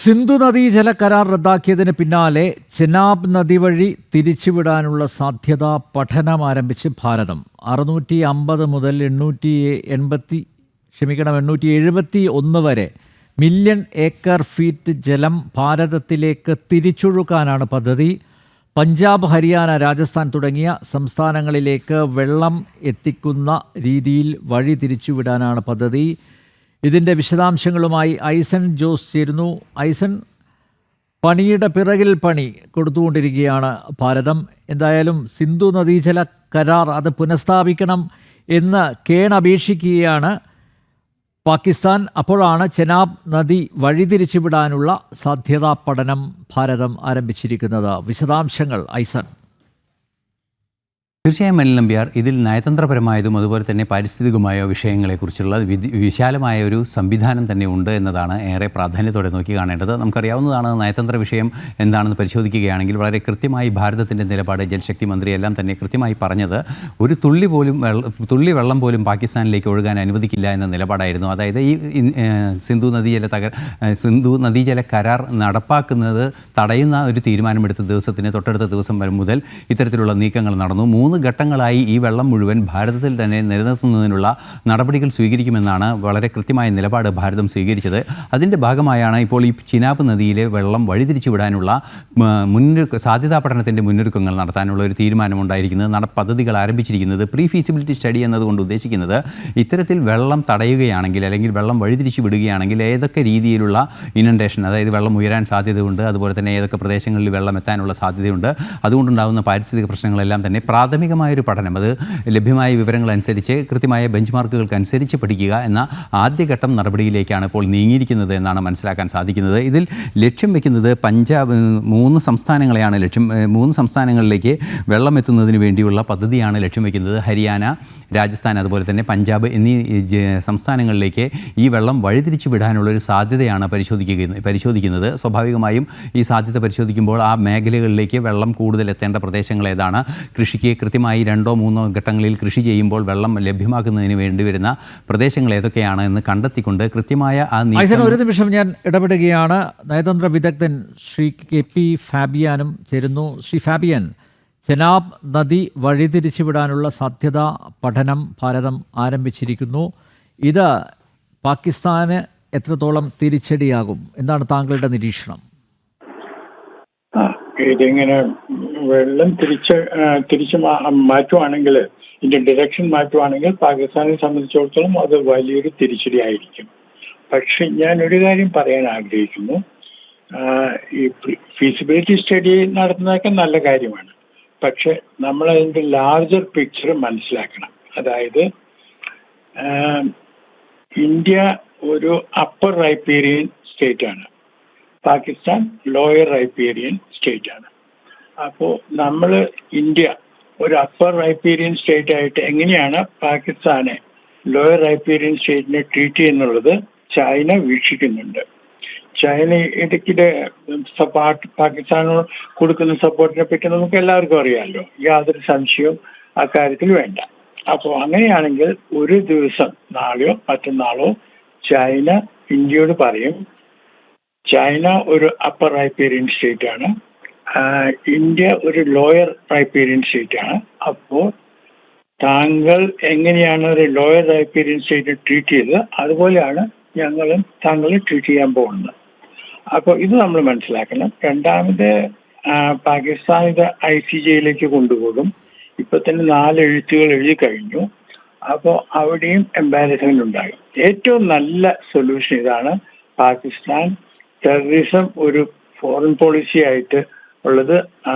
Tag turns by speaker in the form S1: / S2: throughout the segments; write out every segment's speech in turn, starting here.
S1: സിന്ധു നദീജല കരാർ റദ്ദാക്കിയതിന് പിന്നാലെ ചെനാബ് നദി വഴി തിരിച്ചുവിടാനുള്ള സാധ്യത പഠനം ആരംഭിച്ച് ഭാരതം. 650 മുതൽ 871 വരെ മില്യൺ ഏക്കർ ഫീറ്റ് ജലം ഭാരതത്തിലേക്ക് തിരിച്ചൊഴുക്കാനാണ് പദ്ധതി. പഞ്ചാബ്, ഹരിയാന, രാജസ്ഥാൻ തുടങ്ങിയ സംസ്ഥാനങ്ങളിലേക്ക് വെള്ളം എത്തിക്കുന്ന രീതിയിൽ വഴി തിരിച്ചുവിടാനാണ് പദ്ധതി. ഇതിൻ്റെ വിശദാംശങ്ങളുമായി ഐസൻ ജോസ് ചേരുന്നു. ഐസൻ, പണിയുടെ പിറകിൽ പണി കൊടുത്തുകൊണ്ടിരിക്കുകയാണ് ഭാരതം. എന്തായാലും സിന്ധു നദീജല കരാർ അത് പുനഃസ്ഥാപിക്കണം എന്ന് കേണപേക്ഷിക്കുകയാണ് പാകിസ്ഥാൻ. അപ്പോഴാണ് ചെനാബ് നദി വഴിതിരിച്ചുവിടാനുള്ള സാധ്യതാ പഠനം ഭാരതം ആരംഭിച്ചിരിക്കുന്നത്. വിശദാംശങ്ങൾ ഐസൻ.
S2: തീർച്ചയായും അനിൽ നമ്പ്യാർ, ഇതിൽ നയതന്ത്രപരമായതും അതുപോലെ തന്നെ പാരിസ്ഥിതികമായ വിഷയങ്ങളെക്കുറിച്ചുള്ള വിശാലമായ ഒരു സംവിധാനം തന്നെ ഉണ്ട് എന്നതാണ് ഏറെ പ്രാധാന്യത്തോടെ നോക്കി കാണേണ്ടത്. നമുക്കറിയാവുന്നതാണ് നയതന്ത്ര വിഷയം എന്താണെന്ന് പരിശോധിക്കുകയാണെങ്കിൽ വളരെ കൃത്യമായി ഭാരതത്തിൻ്റെ നിലപാട് ജൽശക്തി മന്ത്രി എല്ലാം തന്നെ കൃത്യമായി പറഞ്ഞത് ഒരു തുള്ളി വെള്ളം പോലും പാകിസ്ഥാനിലേക്ക് ഒഴുകാൻ അനുവദിക്കില്ല എന്ന നിലപാടായിരുന്നു. അതായത് ഈ സിന്ധു നദീജല കരാർ നടപ്പാക്കുന്നത് തടയുന്ന ഒരു തീരുമാനമെടുത്ത ദിവസത്തിന് തൊട്ടടുത്ത ദിവസം മുതൽ ഇത്തരത്തിലുള്ള നീക്കങ്ങൾ നടന്നു. 3 ഘട്ടങ്ങളായി ഈ വെള്ളം മുഴുവൻ ഭാരതത്തിൽ തന്നെ നിലനിർത്തുന്നതിനുള്ള നടപടികൾ സ്വീകരിക്കുമെന്നാണ് വളരെ കൃത്യമായ നിലപാട് ഭാരതം സ്വീകരിച്ചത്. അതിൻ്റെ ഭാഗമായാണ് ഇപ്പോൾ ഈ ചിനാബ് നദിയിലെ വെള്ളം വഴിതിരിച്ചു വിടാനുള്ള സാധ്യതാ പഠനത്തിൻ്റെ മുന്നൊരുക്കങ്ങൾ നടത്താനുള്ള ഒരു തീരുമാനമുണ്ടായിരിക്കുന്നത്. പദ്ധതികൾ ആരംഭിച്ചിരിക്കുന്നത്. പ്രീ ഫീസിബിലിറ്റി സ്റ്റഡി എന്നതുകൊണ്ട് ഉദ്ദേശിക്കുന്നത് ഇത്തരത്തിൽ വെള്ളം തടയുകയാണെങ്കിൽ അല്ലെങ്കിൽ വെള്ളം വഴിതിരിച്ചു വിടുകയാണെങ്കിൽ ഏതൊക്കെ രീതിയിലുള്ള ഇനണ്ടേഷൻ, അതായത് വെള്ളം ഉയരാൻ സാധ്യതയുണ്ട്, അതുപോലെ തന്നെ ഏതൊക്കെ പ്രദേശങ്ങളിൽ വെള്ളം എത്താനുള്ള സാധ്യതയുണ്ട്, അതുകൊണ്ടുണ്ടാകുന്ന പാരിസ്ഥിതിക പ്രശ്നങ്ങളെല്ലാം തന്നെ പ്രാഥമികമായൊരു പഠനം, അത് ലഭ്യമായ വിവരങ്ങളനുസരിച്ച് കൃത്യമായ ബെഞ്ച് മാർക്കുകൾക്ക് അനുസരിച്ച് പഠിക്കുക എന്ന ആദ്യഘട്ടം നടപടിയിലേക്കാണ് ഇപ്പോൾ നീങ്ങിയിരിക്കുന്നത് എന്നാണ് മനസ്സിലാക്കാൻ സാധിക്കുന്നത്. ഇതിൽ ലക്ഷ്യം വയ്ക്കുന്നത് പഞ്ചാബ് 3 സംസ്ഥാനങ്ങളെയാണ് 3 സംസ്ഥാനങ്ങളിലേക്ക് വെള്ളം എത്തുന്നതിന് വേണ്ടിയുള്ള പദ്ധതിയാണ് ലക്ഷ്യം വയ്ക്കുന്നത്. ഹരിയാന, രാജസ്ഥാൻ, അതുപോലെ തന്നെ പഞ്ചാബ് എന്നീ സംസ്ഥാനങ്ങളിലേക്ക് ഈ വെള്ളം വഴിതിരിച്ചു വിടാനുള്ളൊരു സാധ്യതയാണ് പരിശോധിക്കുന്നത്. സ്വാഭാവികമായും ഈ സാധ്യത പരിശോധിക്കുമ്പോൾ ആ മേഖലകളിലേക്ക് വെള്ളം കൂടുതൽ എത്തേണ്ട പ്രദേശങ്ങൾ ഏതാണ്, കൃഷിക്ക് കൃത്യമായി 2-3 ഘട്ടങ്ങളിൽ കൃഷി ചെയ്യുമ്പോൾ വെള്ളം ലഭ്യമാക്കുന്നതിന് വേണ്ടി വരുന്ന പ്രദേശങ്ങൾ ഏതൊക്കെയാണ് എന്ന് കണ്ടെത്തിക്കൊണ്ട് കൃത്യമായ
S1: ഒരു നിമിഷം ഞാൻ ഇടപെടുകയാണ്. നയതന്ത്ര വിദഗ്ധൻ ശ്രീ KP ഫാബിയാനും ചേരുന്നു. ശ്രീ ഫാബിയൻ, ചെനാബ് നദി വഴിതിരിച്ചുവിടാനുള്ള സാധ്യതാ പഠനം ഭാരതം ആരംഭിച്ചിരിക്കുന്നു. ഇത് പാകിസ്ഥാന് എത്രത്തോളം തിരിച്ചടിയാകും? എന്താണ് താങ്കളുടെ നിരീക്ഷണം?
S3: ഇതിങ്ങനെ വെള്ളം തിരിച്ച് മാറ്റുവാണെങ്കിൽ, ഇതിന്റെ ഡയറക്ഷൻ മാറ്റുവാണെങ്കിൽ പാകിസ്ഥാനെ സംബന്ധിച്ചിടത്തോളം അത് വലിയൊരു തിരിച്ചടി ആയിരിക്കും. പക്ഷെ ഞാൻ ഒരു കാര്യം പറയാൻ ആഗ്രഹിക്കുന്നു. ഈ ഫീസിബിലിറ്റി സ്റ്റഡി നടത്തുന്നതൊക്കെ നല്ല കാര്യമാണ്. പക്ഷെ നമ്മൾ അതിന്റെ ലാർജർ പിക്ചർ മനസ്സിലാക്കണം. അതായത് ഇന്ത്യ ഒരു അപ്പർ റൈപ്പേരിയൻ സ്റ്റേറ്റ് ആണ്, പാകിസ്ഥാൻ ലോയർ റൈപ്പേരിയൻ സ്റ്റേറ്റ് ആണ്. അപ്പോൾ നമ്മൾ ഇന്ത്യ ഒരു അപ്പർ റൈപ്പേരിയൻ സ്റ്റേറ്റ് ആയിട്ട് എങ്ങനെയാണ് പാകിസ്ഥാനെ ലോയർ റൈപ്പേരിയൻ സ്റ്റേറ്റിനെ ട്രീറ്റ് ചെയ്യുന്നുള്ളത് ചൈന വീക്ഷിക്കുന്നുണ്ട്. ചൈന ഇടയ്ക്കിടെ പാകിസ്ഥാനോട് കൊടുക്കുന്ന സപ്പോർട്ടിനെ പറ്റി നമുക്ക് എല്ലാവർക്കും അറിയാമല്ലോ. യാതൊരു സംശയവും അക്കാര്യത്തിൽ വേണ്ട. അപ്പോൾ അങ്ങനെയാണെങ്കിൽ ഒരു ദിവസം നാളെയോ മറ്റന്നാളോ ചൈന ഇന്ത്യയോട് പറയും, ചൈന ഒരു അപ്പർ റൈപ്പേരിയൻ സ്റ്റേറ്റ് ആണ്, ഇന്ത്യ ഒരു ലോയർ റൈപ്പേരിയൻ സ്റ്റേറ്റ് ആണ്. അപ്പോൾ താങ്കൾ എങ്ങനെയാണ് ഒരു ലോയർ റൈപ്പേരിയൻ സ്റ്റേറ്റ് ട്രീറ്റ് ചെയ്തത്, അതുപോലെയാണ് ഞങ്ങളും താങ്കളെ ട്രീറ്റ് ചെയ്യാൻ പോകുന്നത്. അപ്പോൾ ഇത് നമ്മൾ മനസ്സിലാക്കണം. രണ്ടാമത് പാകിസ്ഥാൻ ഇത് ICJയിലേക്ക് കൊണ്ടുപോകും. ഇപ്പൊ തന്നെ 4 എഴുത്തുകൾ എഴുതി കഴിഞ്ഞു. അപ്പോൾ അവിടെയും എംബാരസ്മെന്റ് ഉണ്ടാകും. ഏറ്റവും നല്ല സൊല്യൂഷൻ ഇതാണ്. പാകിസ്ഥാൻ ടെററിസം ഒരു ഫോറിൻ പോളിസി ആയിട്ട് ഉള്ളത്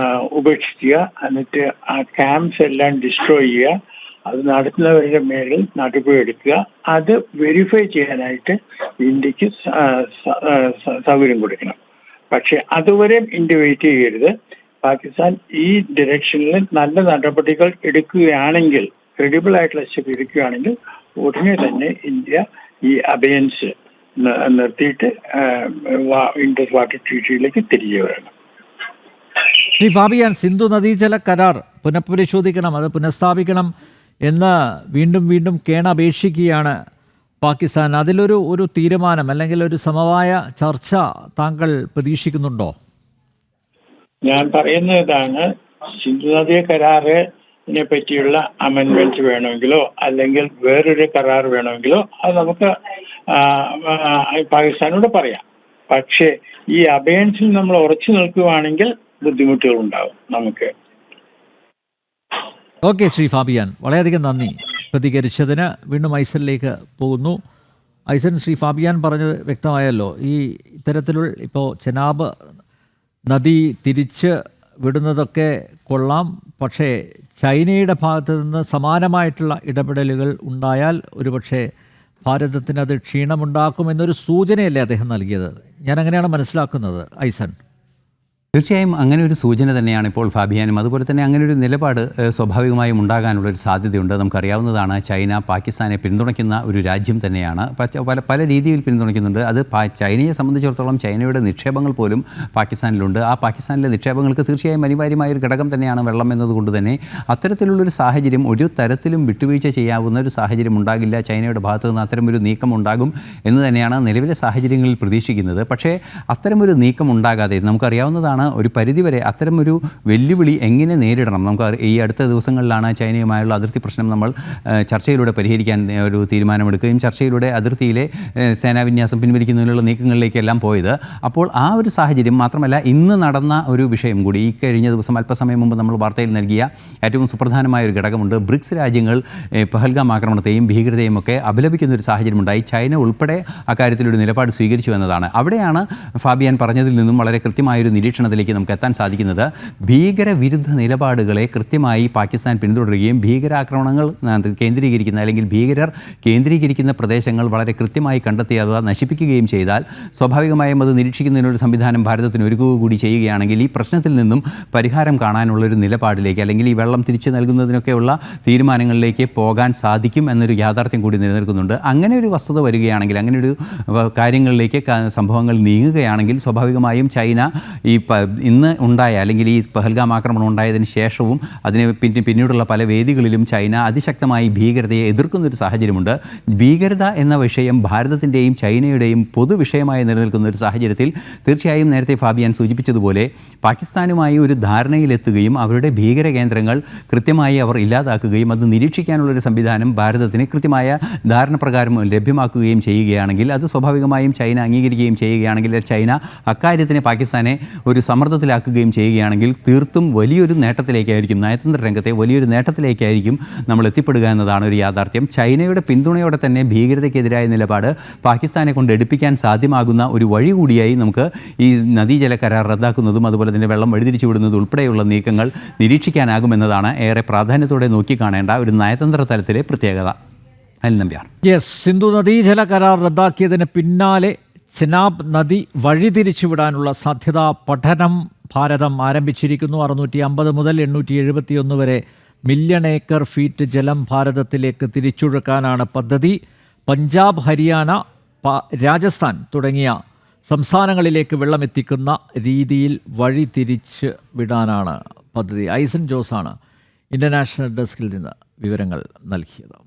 S3: ഉപേക്ഷിക്കുക, എന്നിട്ട് ആ ക്യാമ്പ്സ് എല്ലാം ഡിസ്ട്രോയ് ചെയ്യുക, അത് നടത്തുന്നവരുടെ മേലിൽ നടപടിയെടുക്കുക. അത് വെരിഫൈ ചെയ്യാനായിട്ട് ഇന്ത്യക്ക് സൗകര്യം കൊടുക്കണം. പക്ഷെ അതുവരെ ഇന്ത്യ വെയിറ്റ് ചെയ്യരുത്. പാകിസ്ഥാൻ ഈ ഡയറക്ഷനിൽ നല്ല നടപടികൾ എടുക്കുകയാണെങ്കിൽ, ക്രെഡിബിൾ ആയിട്ടുള്ള സ്റ്റെപ്പ് എടുക്കുകയാണെങ്കിൽ ഉടനെ തന്നെ ഇന്ത്യ ഈ അബയൻസ് നിർത്തിയിട്ട് ഇൻഡസ് വാട്ടർ ട്രീറ്റിയിലേക്ക് തിരികെ വരണം.
S1: ശ്രീ ഫാബിയാൻ, സിന്ധു നദീജല കരാർ പുനഃപരിശോധിക്കണം, അത് പുനഃസ്ഥാപിക്കണം എന്ന് വീണ്ടും കേണപേക്ഷിക്കുകയാണ് പാകിസ്ഥാൻ അതിലൊരു തീരുമാനം അല്ലെങ്കിൽ ഒരു സമവായ ചർച്ച താങ്കൾ പ്രതീക്ഷിക്കുന്നുണ്ടോ?
S3: ഞാൻ പറയുന്നത് ഇതാണ്, സിന്ധു നദി കരാറിനെ പറ്റിയുള്ള അമെൻമെന്റ് വേണമെങ്കിലോ അല്ലെങ്കിൽ വേറൊരു കരാർ വേണമെങ്കിലോ അത് നമുക്ക് പാകിസ്ഥാനോട് പറയാം. പക്ഷേ ഈ അബയൻസിൽ നമ്മൾ ഉറച്ചു നിൽക്കുകയാണെങ്കിൽ ബുദ്ധിമുട്ടുകൾ ഉണ്ടാവും നമുക്ക്.
S1: ഓക്കെ ശ്രീ ഫാബിയാൻ, വളരെയധികം നന്ദി പ്രതികരിച്ചതിന്. വീണ്ടും ഐസനിലേക്ക് പോകുന്നു. ഐസൻ, ശ്രീ ഫാബിയാൻ പറഞ്ഞത് വ്യക്തമായല്ലോ. ഈ ഇത്തരത്തിലുള്ള ഇപ്പോൾ ചെനാബ് നദി തിരിച്ച് വിടുന്നതൊക്കെ കൊള്ളാം, പക്ഷേ ചൈനയുടെ ഭാഗത്ത് നിന്ന് സമാനമായിട്ടുള്ള ഇടപെടലുകൾ ഉണ്ടായാൽ ഒരുപക്ഷെ ഭാരതത്തിന് അത് ക്ഷീണമുണ്ടാക്കുമെന്നൊരു സൂചനയല്ലേ അദ്ദേഹം നൽകിയത്? ഞാൻ അങ്ങനെയാണ് മനസ്സിലാക്കുന്നത്. ഐസൻ,
S2: തീർച്ചയായും അങ്ങനെ ഒരു സൂചന തന്നെയാണ് ഇപ്പോൾ ഫാബിയാനും. അതുപോലെ തന്നെ അങ്ങനെ ഒരു നിലപാട് സ്വാഭാവികമായും ഉണ്ടാകാനുള്ളൊരു സാധ്യതയുണ്ട്. നമുക്കറിയാവുന്നതാണ്, ചൈന പാകിസ്ഥാനെ പിന്തുണയ്ക്കുന്ന ഒരു രാജ്യം തന്നെയാണ്. പല രീതിയിൽ പിന്തുണയ്ക്കുന്നുണ്ട്. അത് ചൈനയെ സംബന്ധിച്ചിടത്തോളം ചൈനയുടെ നിക്ഷേപങ്ങൾ പോലും പാകിസ്ഥാനിലുണ്ട്. ആ പാകിസ്ഥാനിലെ നിക്ഷേപങ്ങൾക്ക് തീർച്ചയായും അനിവാര്യമായ ഒരു ഘടകം തന്നെയാണ് വെള്ളം എന്നതുകൊണ്ട് തന്നെ അത്തരത്തിലുള്ളൊരു സാഹചര്യം ഒരു തരത്തിലും വിട്ടുവീഴ്ച ചെയ്യാവുന്ന ഒരു സാഹചര്യം ഉണ്ടാകില്ല. ചൈനയുടെ ഭാഗത്തു നിന്ന് അത്തരമൊരു നീക്കം ഉണ്ടാകും എന്ന് തന്നെയാണ് നിലവിലെ സാഹചര്യങ്ങളിൽ പ്രതീക്ഷിക്കുന്നത്. പക്ഷേ അത്തരമൊരു നീക്കം ഉണ്ടാകാതെ നമുക്കറിയാവുന്നതാണ്, ഒരു പരിധിവരെ അത്തരമൊരു വെല്ലുവിളി എങ്ങനെ നേരിടണം. നമുക്ക് ഈ അടുത്ത ദിവസങ്ങളിലാണ് ചൈനയുമായുള്ള അതിർത്തി പ്രശ്നം നമ്മൾ ചർച്ചയിലൂടെ പരിഹരിക്കാൻ ഒരു തീരുമാനമെടുക്കുകയും ചർച്ചയിലൂടെ അതിർത്തിയിലെ സേനാവിന്യാസം പിൻവലിക്കുന്നതിനുള്ള നീക്കങ്ങളിലേക്കെല്ലാം പോയത്. അപ്പോൾ ആ ഒരു സാഹചര്യം മാത്രമല്ല, ഇന്ന് നടന്ന ഒരു വിഷയം കൂടി ഈ കഴിഞ്ഞ ദിവസം അല്പസമയം മുമ്പ് നമ്മൾ വാർത്തയിൽ നൽകിയ ഏറ്റവും സുപ്രധാനമായ ഒരു ഘടകമുണ്ട്. ബ്രിക്സ് രാജ്യങ്ങൾ പഹൽഗാം ആക്രമണത്തെയും ഭീകരതയും ഒക്കെ അപലപിക്കുന്ന ഒരു സാഹചര്യമുണ്ടായി. ചൈന ഉൾപ്പെടെ അക്കാര്യത്തിലൊരു നിലപാട് സ്വീകരിച്ചു എന്നതാണ്. അവിടെയാണ് ഫാബിയാൻ പറഞ്ഞതിൽ നിന്നും വളരെ കൃത്യമായൊരു നിരീക്ഷണത്തിലേക്ക് നമുക്ക് എത്താൻ സാധിക്കുന്നത്. ഭീകരവിരുദ്ധ നിലപാടുകളെ കൃത്യമായി പാകിസ്ഥാൻ പിന്തുടരുകയും ഭീകരാക്രമണങ്ങൾ കേന്ദ്രീകരിക്കുന്ന അല്ലെങ്കിൽ ഭീകരർ കേന്ദ്രീകരിക്കുന്ന പ്രദേശങ്ങൾ വളരെ കൃത്യമായി കണ്ടെത്തി അത് നശിപ്പിക്കുകയും ചെയ്താൽ സ്വാഭാവികമായും അത് നിരീക്ഷിക്കുന്നതിനൊരു സംവിധാനം ഭാരതത്തിന് ഒരുക്കുക കൂടി ചെയ്യുകയാണെങ്കിൽ ഈ പ്രശ്നത്തിൽ നിന്നും പരിഹാരം കാണാനുള്ളൊരു നിലപാടിലേക്ക് അല്ലെങ്കിൽ ഈ വെള്ളം തിരിച്ചു നൽകുന്നതിനൊക്കെയുള്ള തീരുമാനങ്ങളിലേക്ക് പോകാൻ സാധിക്കും എന്നൊരു യാഥാർത്ഥ്യം കൂടി നിലനിൽക്കുന്നുണ്ട്. അങ്ങനെ ഒരു വസ്തുത വരികയാണെങ്കിൽ, അങ്ങനെ ഒരു കാര്യങ്ങളിലേക്ക് സംഭവങ്ങൾ നീങ്ങുകയാണെങ്കിൽ സ്വാഭാവികമായും ചൈന ഈ ഇന്ന് ഉണ്ടായ അല്ലെങ്കിൽ ഈ പഹൽഗാം ആക്രമണം ഉണ്ടായതിന് ശേഷവും അതിന് പിന്നീടുള്ള പല വേദികളിലും ചൈന അതിശക്തമായി ഭീകരതയെ എതിർക്കുന്നൊരു സാഹചര്യമുണ്ട്. ഭീകരത എന്ന വിഷയം ഭാരതത്തിൻ്റെയും ചൈനയുടെയും പൊതുവിഷയമായി നിലനിൽക്കുന്ന ഒരു സാഹചര്യത്തിൽ തീർച്ചയായും നേരത്തെ ഫാബിയാൻ സൂചിപ്പിച്ചതുപോലെ പാകിസ്ഥാനുമായി ഒരു ധാരണയിലെത്തുകയും അവരുടെ ഭീകര കേന്ദ്രങ്ങൾ കൃത്യമായി അവർ ഇല്ലാതാക്കുകയും അത് നിരീക്ഷിക്കാനുള്ളൊരു സംവിധാനം ഭാരതത്തിന് കൃത്യമായ ധാരണ പ്രകാരം ലഭ്യമാക്കുകയും ചെയ്യുകയാണെങ്കിൽ അത് സ്വാഭാവികമായും ചൈന അംഗീകരിക്കുകയും ചെയ്യുകയാണെങ്കിൽ ചൈന അക്കാര്യത്തിന് പാകിസ്ഥാനെ ഒരു സമ്മർദ്ദത്തിലാക്കുകയും ചെയ്യുകയാണെങ്കിൽ തീർത്തും വലിയൊരു നേട്ടത്തിലേക്കായിരിക്കും, നയതന്ത്ര രംഗത്തെ വലിയൊരു നേട്ടത്തിലേക്കായിരിക്കും നമ്മൾ എത്തിപ്പെടുക എന്നതാണ് ഒരു യാഥാർത്ഥ്യം. ചൈനയുടെ പിന്തുണയോടെ തന്നെ ഭീകരതയ്ക്കെതിരായ നിലപാട് പാകിസ്ഥാനെ കൊണ്ട് എടുപ്പിക്കാൻ സാധ്യമാകുന്ന ഒരു വഴി കൂടിയായി നമുക്ക് ഈ നദീജല കരാർ റദ്ദാക്കുന്നതും അതുപോലെ തന്നെ വെള്ളം വഴിതിരിച്ചു വിടുന്നതും ഉൾപ്പെടെയുള്ള നീക്കങ്ങൾ നിരീക്ഷിക്കാനാകുമെന്നതാണ് ഏറെ പ്രാധാന്യത്തോടെ നോക്കിക്കാണേണ്ട ഒരു നയതന്ത്ര തലത്തിലെ പ്രത്യേകത. അനിൽ നമ്പ്യാർ.
S1: സിന്ധു നദീജല കരാർ റദ്ദാക്കിയതിന് പിന്നാലെ ചെനാബ് നദി വഴിതിരിച്ചുവിടാനുള്ള സാധ്യതാ പഠനം ഭാരതം ആരംഭിച്ചിരിക്കുന്നു. 650 മുതൽ 871 വരെ മില്യൺ ഏക്കർ ഫീറ്റ് ജലം ഭാരതത്തിലേക്ക് തിരിച്ചൊഴുക്കാനാണ് പദ്ധതി. പഞ്ചാബ്, ഹരിയാന, രാജസ്ഥാൻ തുടങ്ങിയ സംസ്ഥാനങ്ങളിലേക്ക് വെള്ളമെത്തിക്കുന്ന രീതിയിൽ വഴിതിരിച്ച് വിടാനാണ് പദ്ധതി. ഐസൻ ജോസാണ് ഇന്റർനാഷണൽ ഡെസ്കിൽ നിന്ന് വിവരങ്ങൾ നൽകിയത്.